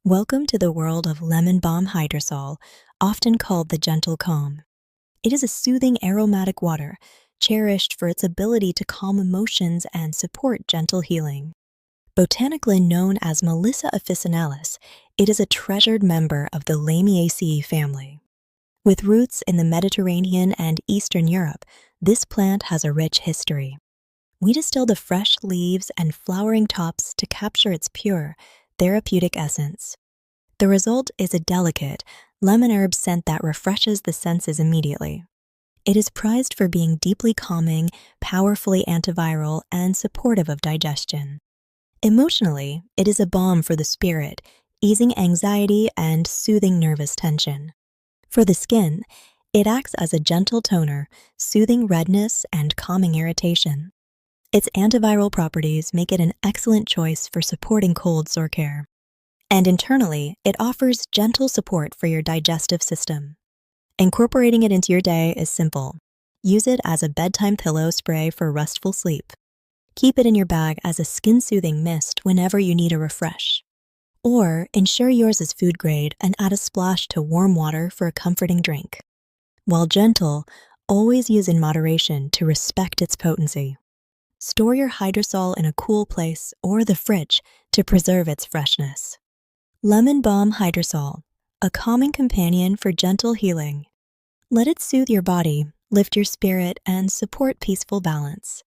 Welcome to the world of Lemon Balm Hydrosol, often called the gentle calm. It is a soothing aromatic water, cherished for its ability to calm emotions and support gentle healing. Botanically known as Melissa officinalis, it is a treasured member of the Lamiaceae family. With roots in the Mediterranean and Eastern Europe, this plant has a rich history. We distill the fresh leaves and flowering tops to capture its pure, therapeutic essence. The result is a delicate, lemon herb scent that refreshes the senses immediately. It is prized for being deeply calming, powerfully antiviral, and supportive of digestion. Emotionally, it is a balm for the spirit, easing anxiety and soothing nervous tension. For the skin, it acts as a gentle toner, soothing redness and calming irritation. Its antiviral properties make it an excellent choice for supporting colds or care. And internally, it offers gentle support for your digestive system. Incorporating it into your day is simple. Use it as a bedtime pillow spray for restful sleep. Keep it in your bag as a skin-soothing mist whenever you need a refresh. Or ensure yours is food grade and add a splash to warm water for a comforting drink. While gentle, always use in moderation to respect its potency. Store your hydrosol in a cool place or the fridge to preserve its freshness. Lemon Balm Hydrosol, a calming companion for gentle healing. Let it soothe your body, lift your spirit, and support peaceful balance.